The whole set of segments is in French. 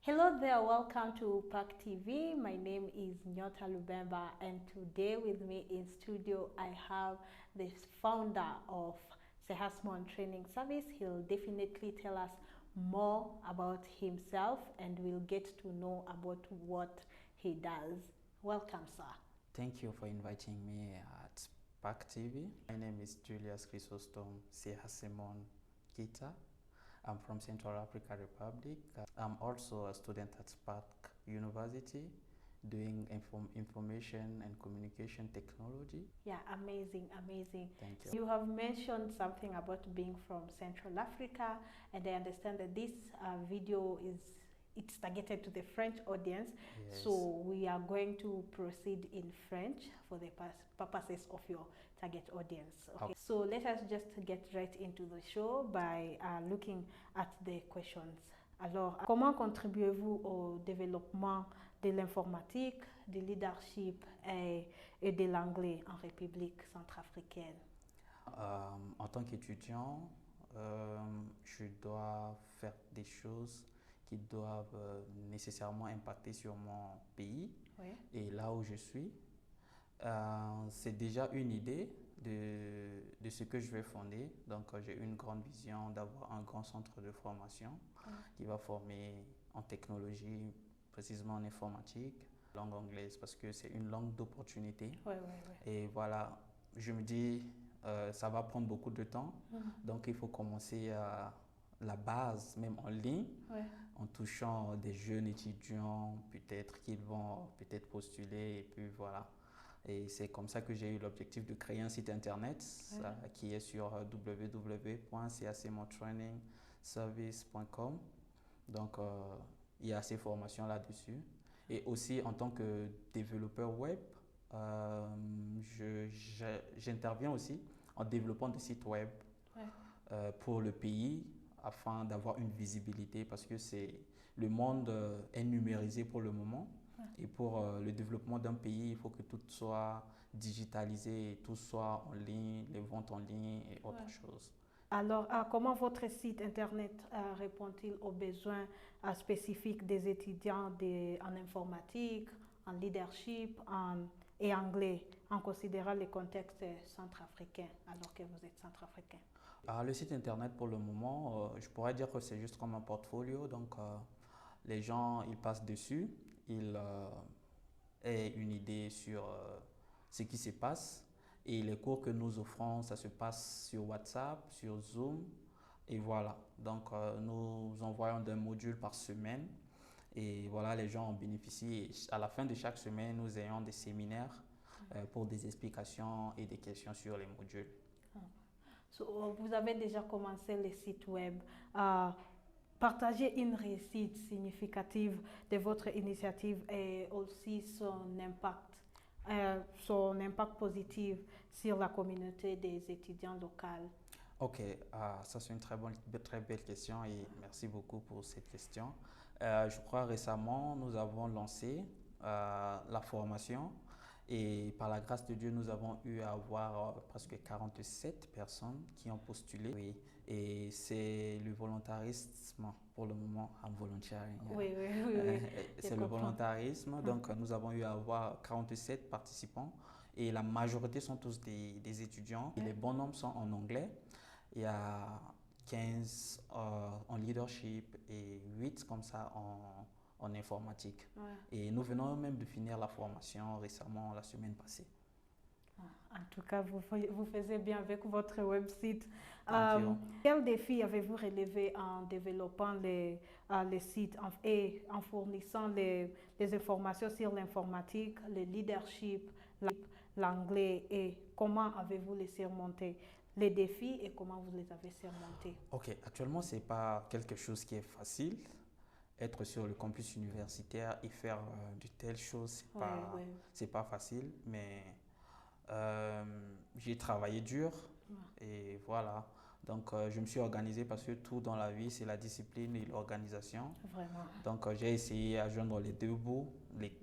Hello there, welcome to Park TV. My name is Nyota Lubemba, and today with me in studio I have the founder of Sehasmon Training Service. He'll definitely tell us more about himself and we'll get to know about what he does. Welcome, sir. Thank you for inviting me at Park TV. My name is Julius Chrysostom Sehasemon Kita. I'm from Central Africa Republic. I'm also a student at Spark University doing information and communication technology. Yeah, amazing, amazing. Thank you. You have mentioned something about being from Central Africa, and I understand that this video it's targeted to the French audience. Yes. So we are going to proceed in French for the purposes of your target audience. Okay. So let us just get right into the show by looking at the questions. Alors, comment contribuez-vous au développement de l'informatique, du leadership et de l'anglais en République centrafricaine? En tant qu'étudiant, je dois faire des choses qui doivent nécessairement impacter sur mon pays, Oui. et là où je suis. C'est déjà une idée de ce que je vais fonder. Donc j'ai une grande vision d'avoir un grand centre de formation qui va former en technologie, précisément en informatique, langue anglaise, parce que c'est une langue d'opportunité. Oui. Et voilà, je me dis, ça va prendre beaucoup de temps, donc il faut commencer à la base, même en ligne, en touchant des jeunes étudiants, peut-être qu'ils vont peut-être postuler, et puis voilà. Et c'est comme ça que j'ai eu l'objectif de créer un site internet qui est sur www.csmontrainingservice.com. Donc, il y a ces formations là-dessus. Et aussi, en tant que développeur web, j'interviens aussi en développant des sites web pour le pays afin d'avoir une visibilité, parce que le monde est numérisé pour le moment. Et pour le développement d'un pays, il faut que tout soit digitalisé, tout soit en ligne, les ventes en ligne et autre chose. Alors, comment votre site internet répond-il aux besoins spécifiques des étudiants en informatique, en leadership et anglais, en considérant le contexte centrafricain, alors que vous êtes centrafricain? Le site internet, pour le moment, je pourrais dire que c'est juste comme un portfolio. Donc, les gens, ils passent dessus, ils aient une idée sur ce qui se passe. Et les cours que nous offrons, ça se passe sur WhatsApp, sur Zoom, et voilà. Donc, nous envoyons des modules par semaine, et voilà, les gens en bénéficient. Et à la fin de chaque semaine, nous ayons des séminaires pour des explications et des questions sur les modules. So, vous avez déjà commencé le site web. Partagez une réussite significative de votre initiative et aussi son impact positif sur la communauté des étudiants locaux. Ok, ça c'est une très belle question, et merci beaucoup pour cette question. Je crois récemment, nous avons lancé la formation, et par la grâce de Dieu, nous avons eu à avoir presque 47 personnes qui ont postulé. Oui. Et c'est le volontarisme pour le moment, volunteering. Oui. C'est le volontarisme. Donc, nous avons eu à avoir 47 participants, et la majorité sont tous des étudiants. Et les bons nombres sont en anglais. Il y a 15 en leadership et 8 comme ça en informatique. Et nous venons même de finir la formation récemment, la semaine passée. En tout cas, vous faisiez bien avec votre website. Quels défis avez-vous relevé en développant les sites et en fournissant les informations sur l'informatique, le leadership, l'anglais, et comment avez-vous les surmontés? Les défis et comment vous les avez surmontés? Ok, actuellement, ce n'est pas quelque chose qui est facile. Être sur le campus universitaire et faire de telles choses, c'est pas facile, mais j'ai travaillé dur et voilà. Donc, je me suis organisé, parce que tout dans la vie, c'est la discipline et l'organisation. Vraiment. Donc, j'ai essayé à joindre les deux bouts,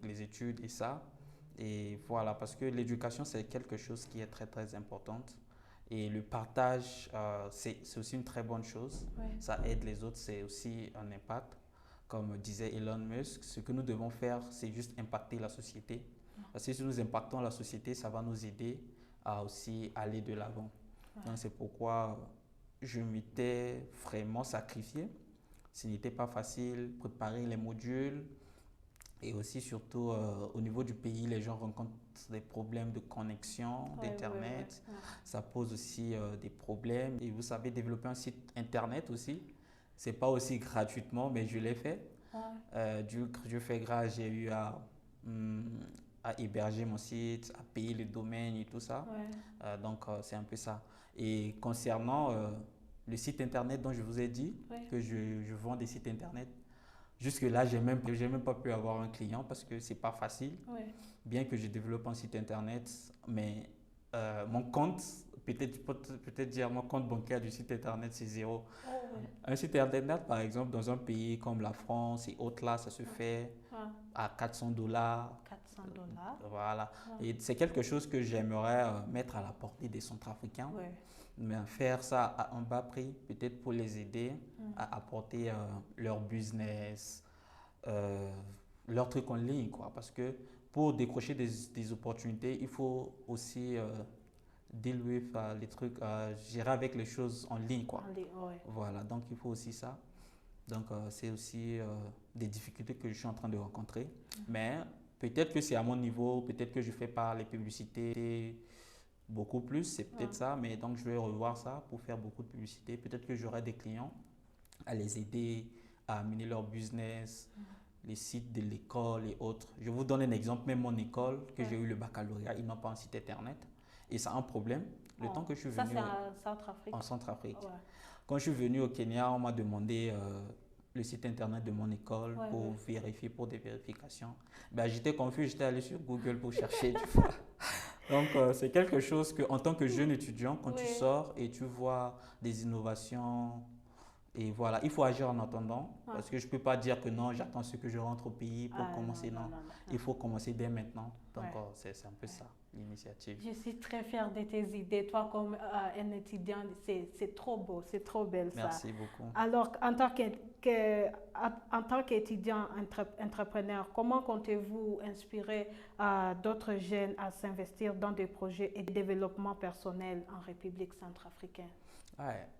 les études et ça. Et voilà, parce que l'éducation, c'est quelque chose qui est très, très importante. Et le partage, c'est aussi une très bonne chose. Ça aide les autres, c'est aussi un impact. comme disait Elon Musk, ce que nous devons faire, c'est juste impacter la société. Parce que si nous impactons la société, ça va nous aider à aussi aller de l'avant. Donc c'est pourquoi je m'étais vraiment sacrifié. Ce n'était pas facile, préparer les modules. Et aussi, surtout, au niveau du pays, les gens rencontrent des problèmes de connexion, d'Internet. Ça pose aussi des problèmes. Et vous savez, développer un site Internet aussi, c'est pas aussi gratuitement, mais je l'ai fait. Dieu fait grâce, j'ai eu à héberger mon site, à payer le domaine et tout ça. Donc, c'est un peu ça. Et concernant le site Internet dont je vous ai dit, que je vends des sites Internet, jusque-là, j'ai même pas pu avoir un client parce que c'est pas facile. Bien que je développe un site Internet, mais mon compte, peut-être dire mon compte bancaire du site Internet, c'est zéro. Un site Internet, par exemple, dans un pays comme la France et autres là, ça se fait à $400. Voilà. Et c'est quelque chose que j'aimerais mettre à la portée des Centrafricains. Mais faire ça à un bas prix, peut-être pour les aider à apporter leur business, leur truc en ligne, quoi. Parce que pour décrocher des opportunités, il faut aussi deal with les trucs, gérer avec les choses en ligne, quoi. Voilà, donc il faut aussi ça. Donc c'est aussi des difficultés que je suis en train de rencontrer. Mais peut-être que c'est à mon niveau, peut-être que je fais pas les publicités beaucoup plus, c'est peut-être ça, mais donc je vais revoir ça pour faire beaucoup de publicité. Peut-être que j'aurai des clients à les aider à amener leur business, les sites de l'école et autres. Je vous donne un exemple, même mon école, que j'ai eu le baccalauréat, ils n'ont pas un site internet et ça a un problème. Le temps que je suis venu en Centrafrique. Quand je suis venu au Kenya, on m'a demandé le site internet de mon école pour vérifier, pour des vérifications. Ben, j'étais confus, j'étais allé sur Google pour chercher. Donc, c'est quelque chose que, en tant que jeune étudiant, quand tu sors et tu vois des innovations, et voilà, il faut agir en attendant, parce que je ne peux pas dire que non, j'attends ce que je rentre au pays pour commencer. Non, il faut commencer dès maintenant. Donc, c'est un peu ça, l'initiative. Je suis très fière de tes idées. Toi, comme un étudiant, c'est trop beau, c'est trop belle ça. Merci beaucoup. Alors, en tant qu'étudiant entrepreneur, comment comptez-vous inspirer d'autres jeunes à s'investir dans des projets et de développement personnel en République centrafricaine?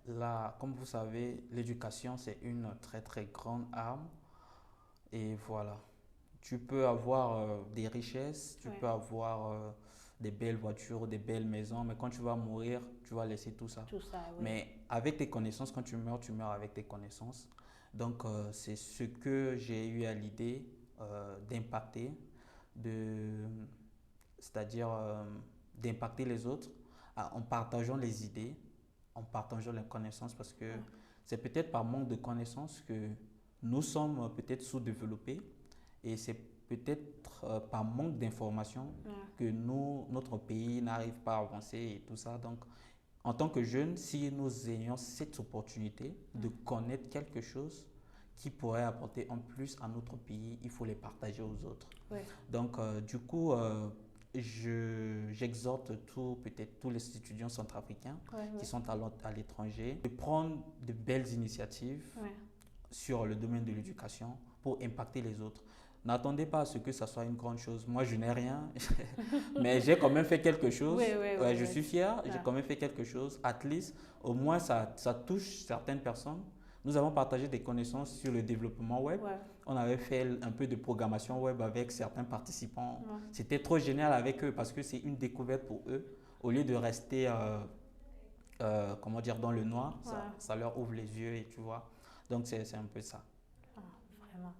Là, comme vous savez, l'éducation, c'est une très très grande arme. Et voilà, tu peux avoir des richesses, tu peux avoir des belles voitures, des belles maisons, mais quand tu vas mourir, tu vas laisser tout ça. Mais avec tes connaissances, quand tu meurs avec tes connaissances. Donc, c'est ce que j'ai eu à l'idée d'impacter, c'est-à-dire d'impacter les autres en partageant les idées, en partageant les connaissances, parce que c'est peut-être par manque de connaissances que nous sommes peut-être sous-développés et c'est peut-être par manque d'informations que notre pays n'arrive pas à avancer et tout ça. Donc, en tant que jeunes, si nous ayons cette opportunité de connaître quelque chose qui pourrait apporter en plus à notre pays, il faut les partager aux autres. Donc, du coup, j'exhorte peut-être tous les étudiants centrafricains qui sont à l'étranger de prendre de belles initiatives sur le domaine de l'éducation pour impacter les autres. N'attendez pas à ce que ça soit une grande chose. Moi, je n'ai rien, mais j'ai quand même fait quelque chose. Je suis fier, j'ai quand même fait quelque chose. At least, au moins, ça touche certaines personnes. Nous avons partagé des connaissances sur le développement web. On avait fait un peu de programmation web avec certains participants. C'était trop génial avec eux parce que c'est une découverte pour eux. Au lieu de rester comment dire, dans le noir, ça leur ouvre les yeux et tu vois. Donc, c'est un peu ça. Vraiment.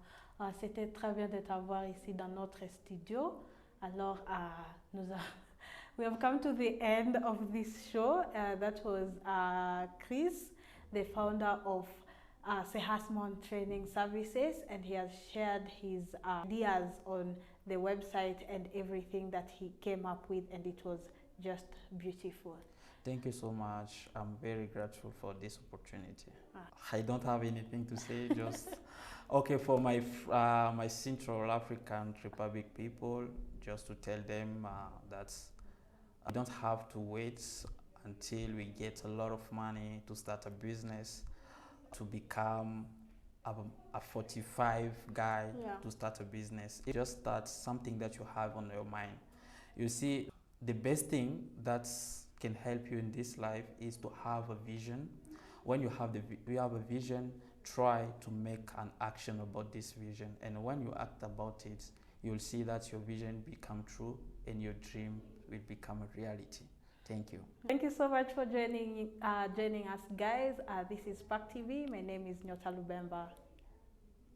C'était très bien de t'avoir ici dans notre studio. Alors, we have come to the end of this show. That was Chris, the founder of Sehasmon Training Services, and he has shared his ideas on the website and everything that he came up with, and it was just beautiful. Thank you so much. I'm very grateful for this opportunity. I don't have anything to say, just okay for my Central African Republic people, just to tell them that I don't have to wait until we get a lot of money to start a business, to become a, a 45 guy Yeah. to start a business. It just starts something that you have on your mind. You see, the best thing that can help you in this life is to have a vision. When you have a vision, try to make an action about this vision. And when you act about it, you'll see that your vision become true and your dream will become a reality. Thank you. Thank you so much for joining us, guys. This is Spark TV. My name is Nyota Lubemba.